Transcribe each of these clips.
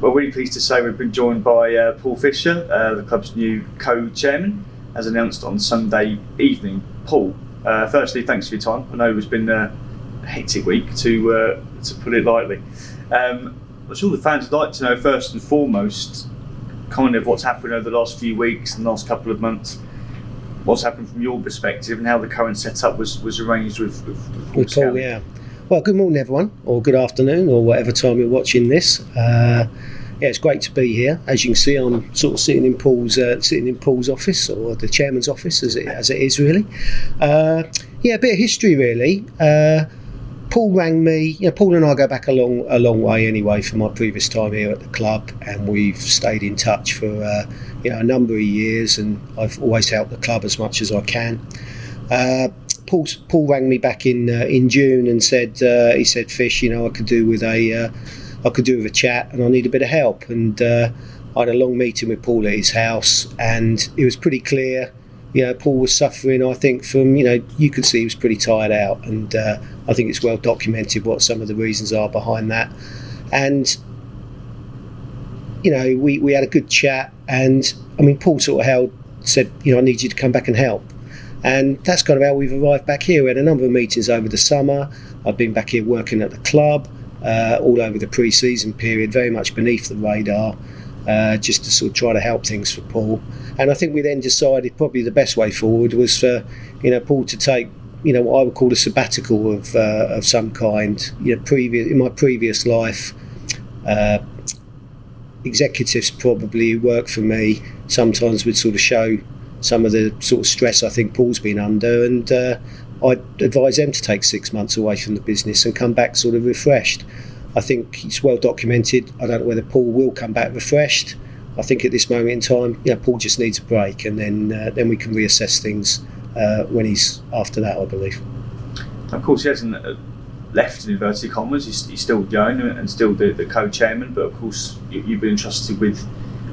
Well, really pleased to say we've been joined by Paul Fisher, the club's new co-chairman, as announced on Sunday evening. Paul, firstly, thanks for your time. I know it's been a hectic week, to put it lightly. I'm sure the fans would like to know, first and foremost, kind of what's happened over the last few weeks and the last couple of months. What's happened from your perspective and how the current setup was arranged with Paul, yeah. Well, good morning, everyone, or good afternoon, or whatever time you're watching this. Yeah, it's great to be here. As you can see, I'm sort of sitting in Paul's office, or the chairman's office, as it is really. Yeah, a bit of history really. Paul rang me. Paul and I go back a long way anyway from my previous time here at the club, and we've stayed in touch for a number of years, and I've always helped the club as much as I can. Paul rang me back in June and said, he said, Fish, I could do with a chat, and I need a bit of help. And I had a long meeting with Paul at his house, and it was pretty clear. Paul was suffering, I think, from, you could see he was pretty tired out, and I think it's well documented what some of the reasons are behind that. And we had a good chat, and Paul sort of said, I need you to come back and help. And that's kind of how we've arrived back here. We had a number of meetings over the summer. I've been back here working at the club all over the pre-season period, very much beneath the radar, just to sort of try to help things for Paul. And I think we then decided probably the best way forward was for Paul to take what I would call a sabbatical of some kind. In my previous life, executives probably who work for me sometimes would sort of show some of the sort of stress I think Paul's been under, and I'd advise them to take 6 months away from the business and come back sort of refreshed. I think it's well documented. I don't know whether Paul will come back refreshed. I think at this moment in time, Paul just needs a break, and then we can reassess things when he's after that, I believe. Of course, he hasn't left in inverted commas. He's still going and still the co-chairman, but of course you've been entrusted with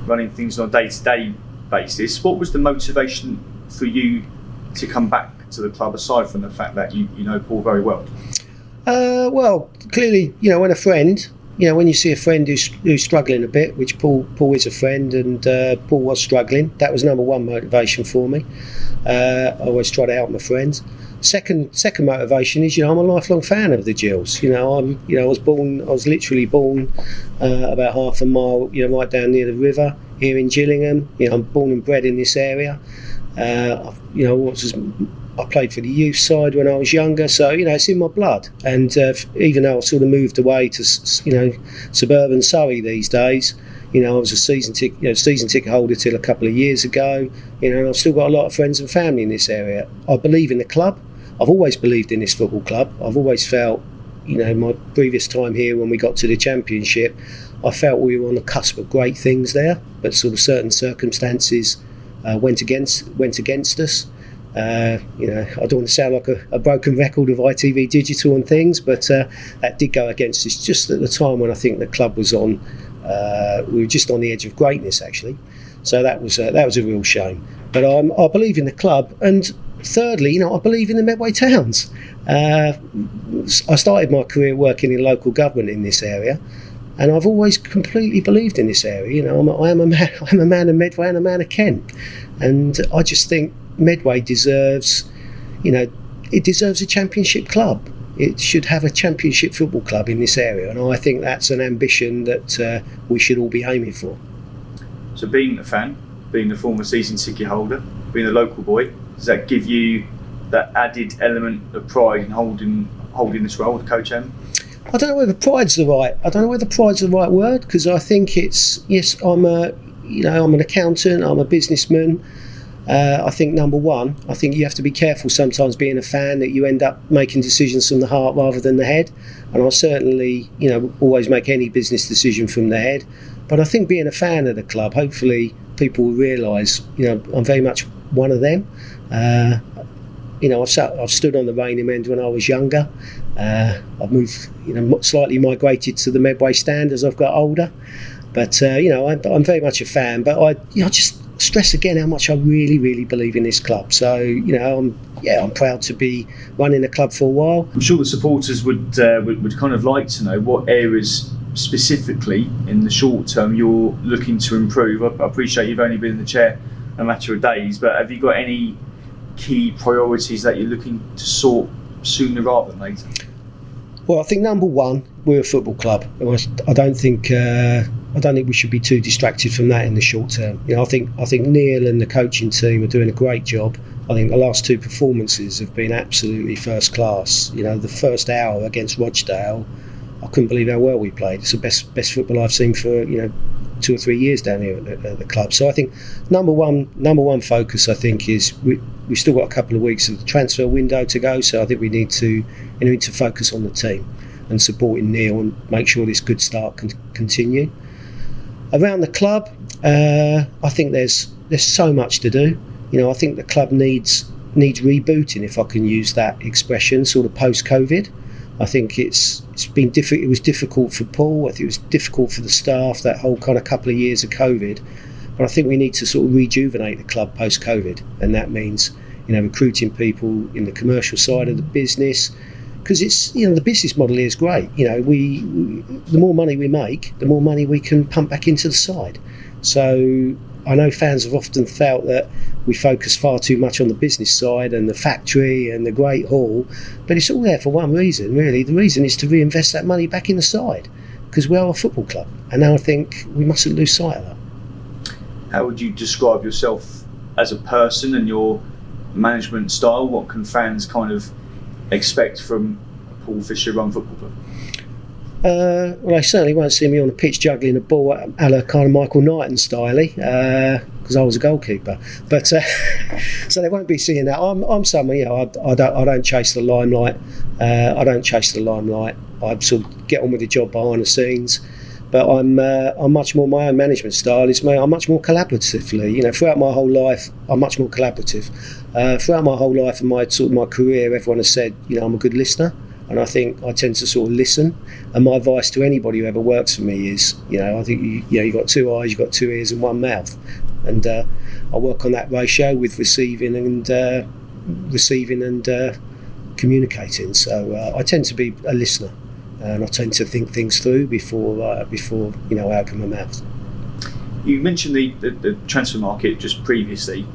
running things on a day-to-day basis. What was the motivation for you to come back to the club, aside from the fact that you know Paul very well? Well, clearly, when a friend, when you see a friend who's struggling a bit, which Paul is a friend, and Paul was struggling, that was number one motivation for me. I always try to help my friends. Second motivation is, I'm a lifelong fan of the Gills. I was literally born about half a mile, right down near the river here in Gillingham. I'm born and bred in this area. I played for the youth side when I was younger, so it's in my blood. And even though I've sort of moved away to suburban Surrey these days, I was a season ticket holder till a couple of years ago. And I've still got a lot of friends and family in this area. I believe in the club. I've always believed in this football club. I've always felt, my previous time here when we got to the Championship, I felt we were on the cusp of great things there, but sort of certain circumstances went against us. I don't want to sound like a broken record of ITV Digital and things, but that did go against us just at the time when I think the club was on. We were just on the edge of greatness, actually. So that was a real shame. But I believe in the club, and thirdly, I believe in the Medway Towns. I started my career working in local government in this area, and I've always completely believed in this area. I'm a man of Medway and a man of Kent, and I just think Medway deserves a championship club. It should have a championship football club in this area, and I think that's an ambition that we should all be aiming for. So being a fan, being a former season ticket holder, being a local boy, does that give you that added element of pride in holding this role as co-chairman? I don't know whether pride's the right word, because I think it's, yes, I'm an accountant, I'm a businessman. I think number one, I think you have to be careful sometimes being a fan that you end up making decisions from the heart rather than the head. And I certainly, always make any business decision from the head. But I think being a fan of the club, hopefully people will realise, I'm very much one of them. I've stood on the reigning end when I was younger. I've moved, slightly migrated to the Medway stand as I've got older. But I'm very much a fan. But I just stress again how much I really, really believe in this club. So I'm proud to be running the club for a while. I'm sure the supporters would kind of like to know what areas specifically in the short term you're looking to improve? I appreciate you've only been in the chair a matter of days, but have you got any key priorities that you're looking to sort sooner rather than later? Well, I think number one, we're a football club. I don't think we should be too distracted from that in the short term. I think Neil and the coaching team are doing a great job. I think the last two performances have been absolutely first class. The first hour against Rochdale, I couldn't believe how well we played. It's the best football I've seen for 2 or 3 years down here at the club. So I think number one focus, I think, is we've still got a couple of weeks of the transfer window to go. So I think we need to focus on the team and supporting Neil and make sure this good start can continue. Around the club, I think there's so much to do. I think the club needs rebooting, if I can use that expression, sort of post-COVID. I think it's been difficult. It was difficult for Paul. I think it was difficult for the staff, that whole kind of couple of years of COVID. But I think we need to sort of rejuvenate the club post-COVID, and that means recruiting people in the commercial side of the business, because it's the business model here is great. The more money we make, the more money we can pump back into the side. So I know fans have often felt that we focus far too much on the business side and the factory and the great hall, but it's all there for one reason, really. The reason is to reinvest that money back in the side, because we are a football club, and now I think we mustn't lose sight of that. How would you describe yourself as a person and your management style? What can fans kind of expect from a Paul Fisher run football club? Well, they certainly won't see me on the pitch juggling a ball a la kind of Michael Knighton style, because I was a goalkeeper. But so they won't be seeing that. I'm someone, I don't chase the limelight. I sort of get on with the job behind the scenes. But I'm much more, my own management style is I'm much more collaboratively. Throughout my whole life, I'm much more collaborative. Throughout my whole life and my career, everyone has said, I'm a good listener. And I think I tend to sort of listen. And my advice to anybody who ever works for me is, I think you've got 2 eyes, you've got 2 ears and 1 mouth. And I work on that ratio with receiving and communicating. So I tend to be a listener, and I tend to think things through before I open my mouth. You mentioned the transfer market just previously.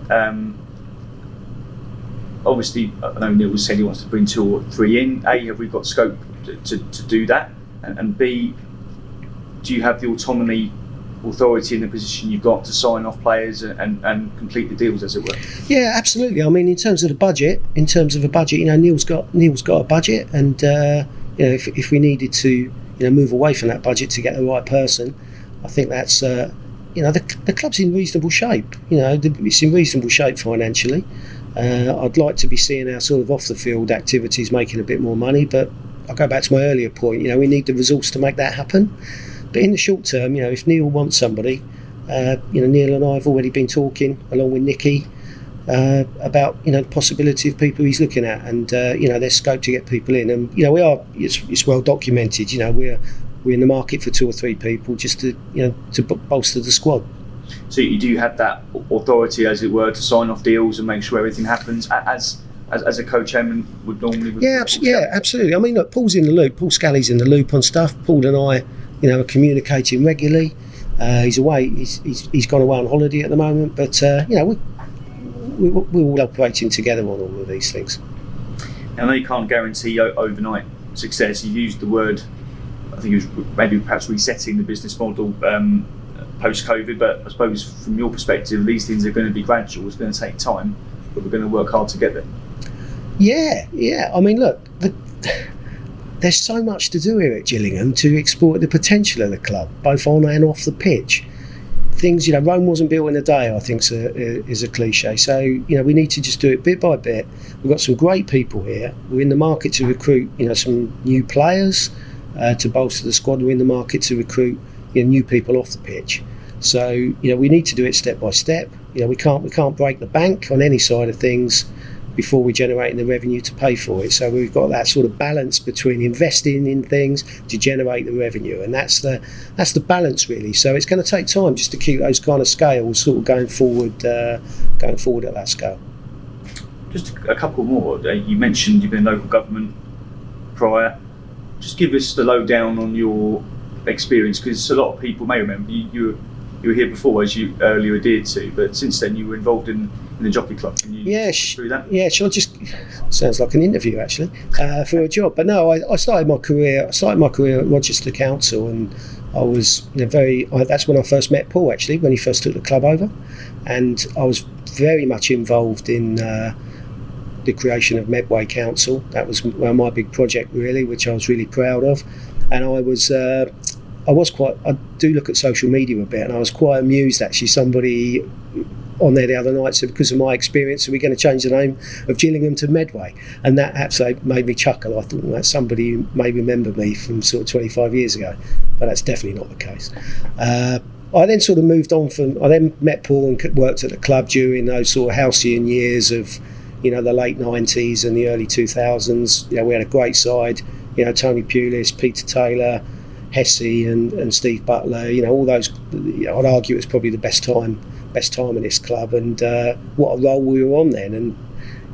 Obviously, I know Neil said he wants to bring 2 or 3 in. A, have we got scope to do that? And B, do you have the authority in the position you've got to sign off players and complete the deals, as it were? Yeah, absolutely. I mean, in terms of a budget, Neil's got a budget, and if we needed to move away from that budget to get the right person, I think that's the club's in reasonable shape. It's in reasonable shape financially. I'd like to be seeing our sort of off the field activities making a bit more money, but I'll go back to my earlier point. We need the resource to make that happen. But in the short term, if Neil wants somebody, Neil and I have already been talking along with Nicky about the possibility of people he's looking at, and there's scope to get people in, and it's well documented. We're in the market for 2 or 3 people just to bolster the squad. So you do have that authority, as it were, to sign off deals and make sure everything happens as a co-chairman would normally. Yeah, absolutely. I mean, look, Paul's in the loop. Paul Scally's in the loop on stuff. Paul and I, are communicating regularly. He's away. He's gone away on holiday at the moment, but we're all operating together on all of these things. I know you can't guarantee overnight success. You used the word, I think it was maybe perhaps resetting the business model post-COVID, but I suppose from your perspective, these things are going to be gradual. It's going to take time, but we're going to work hard to get there. Yeah. I mean, look, there's so much to do here at Gillingham to exploit the potential of the club, both on and off the pitch. Things, Rome wasn't built in a day, I think is a cliche. So, we need to just do it bit by bit. We've got some great people here. We're in the market to recruit, some new players to bolster the squad. We're in the market to recruit new people off the pitch. So we need to do it step by step. We can't break the bank on any side of things before we're generating the revenue to pay for it. So we've got that sort of balance between investing in things to generate the revenue, and that's the balance really. So it's going to take time just to keep those kind of scales sort of going forward at that scale. Just a couple more. You mentioned you've been in local government prior. Just give us the lowdown on your experience? Because a lot of people may remember you were here before, as you earlier adhered to, but since then you were involved in the jockey club. Can you through that? Yeah, shall I just, sounds like an interview actually, for a job. But no, I started my career at Rochester Council, and I was that's when I first met Paul, actually, when he first took the club over, and I was very much involved in the creation of Medway Council. That was my big project, really, which I was really proud of. And I do look at social media a bit, and I was quite amused, actually. Somebody on there the other night said, because of my experience, are we going to change the name of Gillingham to Medway? And that absolutely made me chuckle. I thought, well, that's somebody who may remember me from sort of 25 years ago, but that's definitely not the case. I then sort of moved on I then met Paul and worked at the club during those sort of halcyon years of, the late 90s and the early 2000s. We had a great side, Tony Pulis, Peter Taylor, Hesse and Steve Butler, all those. I'd argue it was probably the best time in this club, and what a role we were on then, and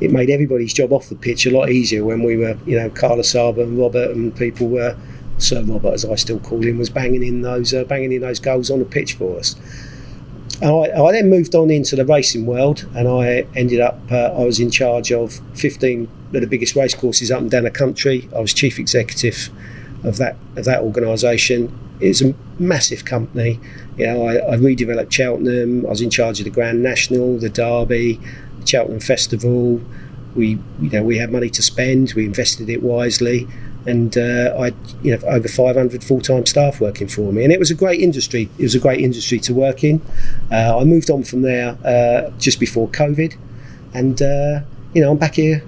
it made everybody's job off the pitch a lot easier when we were, Carlos Saba and Robert and people were, Sir Robert as I still call him, was banging in those goals on the pitch for us. I then moved on into the racing world, and I ended up I was in charge of 15 of the biggest race courses up and down the country. I was chief executive of that organisation. It's a massive company. I redeveloped Cheltenham. I was in charge of the Grand National, the Derby, the Cheltenham Festival. We had money to spend. We invested it wisely, and I had over 500 full-time staff working for me, and it was a great industry. It was a great industry to work in. I moved on from there just before COVID, and I'm back here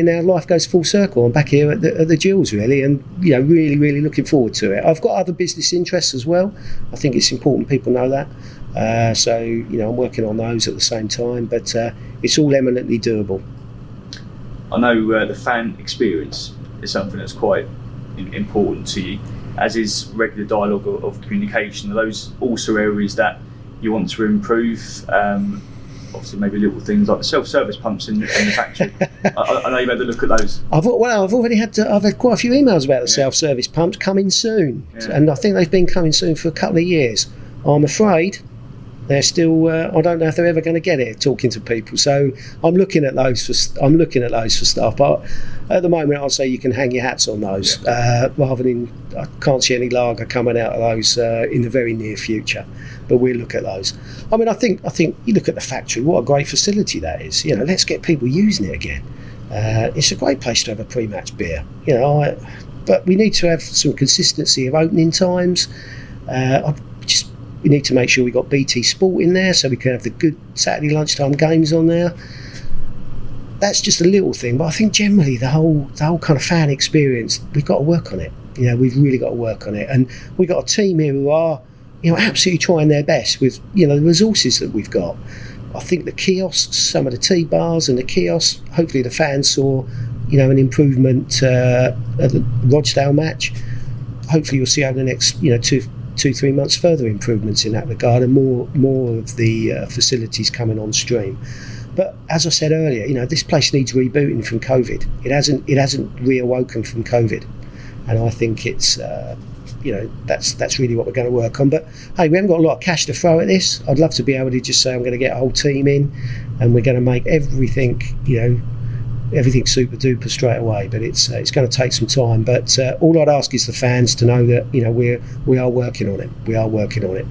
now. Life goes full circle. I'm back here at the Gills, really, and really, really looking forward to it. I've got other business interests as well. I think it's important people know that. So I'm working on those at the same time, but it's all eminently doable. I know the fan experience is something that's quite important to you, as is regular dialogue of communication. Are those also areas that you want to improve? Obviously, maybe little things like the self-service pumps in the factory. I know you've had a look at those. I've had quite a few emails about the self-service pumps coming soon, and I think they've been coming soon for a couple of years. I'm afraid they're still. I don't know if they're ever going to get it. Talking to people, so I'm looking at those for stuff. But at the moment, I'll say you can hang your hats on those, rather than I can't see any lager coming out of those in the very near future. But we'll look at those. I mean, I think you look at the factory. What a great facility that is. Let's get people using it again. It's a great place to have a pre-match beer. But we need to have some consistency of opening times. We need to make sure we got BT Sport in there so we can have the good Saturday lunchtime games on there. That's just a little thing, but I think generally the whole kind of fan experience, we've got to work on it. We've really got to work on it, and we've got a team here who are, absolutely trying their best with, the resources that we've got. I think the kiosks, some of the tea bars and the kiosks, hopefully the fans saw, an improvement at the Rochdale match. Hopefully you'll see over the next, 2-3 months further improvements in that regard, and more of the facilities coming on stream. But as I said earlier, this place needs rebooting from COVID. It hasn't reawoken from COVID, and I think it's that's really what we're going to work on. But hey, we haven't got a lot of cash to throw at this. I'd love to be able to just say I'm going to get a whole team in, and we're going to make everything super duper straight away. But it's going to take some time. But all I'd ask is the fans to know that we are working on it. We are working on it,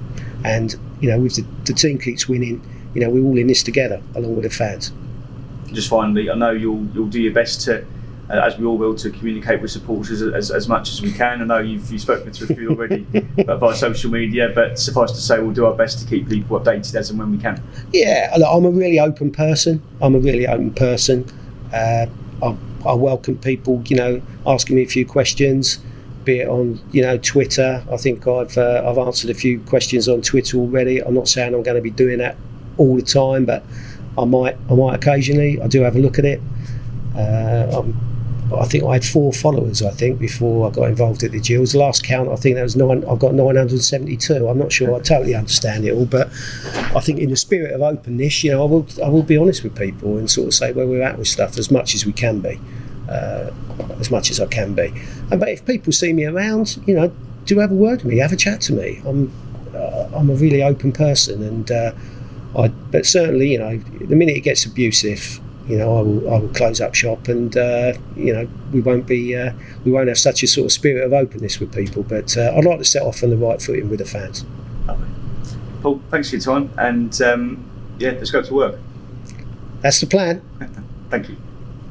and with the team keeps winning. We're all in this together along with the fans. Just finally, I know you'll do your best to, as we all will, to communicate with supporters as much as we can. I know you've spoken to a few already via social media, but suffice to say, we'll do our best to keep people updated as and when we can. Yeah, look, I'm a really open person. I welcome people, asking me a few questions, be it on, Twitter. I think I've answered a few questions on Twitter already. I'm not saying I'm going to be doing that all the time, but I might occasionally. I do have a look at it. I think I had 4 followers, before I got involved at the Gills. The last count, I think that was 9. I've got 972. I'm not sure I totally understand it all, but I think in the spirit of openness, I will be honest with people and sort of say where we're at with stuff as much as we can be, as much as I can be. But if people see me around, do have a word with me, have a chat to me. I'm a really open person, and but certainly, the minute it gets abusive, I will close up shop, and we won't have such a sort of spirit of openness with people. But I'd like to set off on the right footing with the fans. Lovely. Paul, thanks for your time, and let's go to work. That's the plan. Thank you.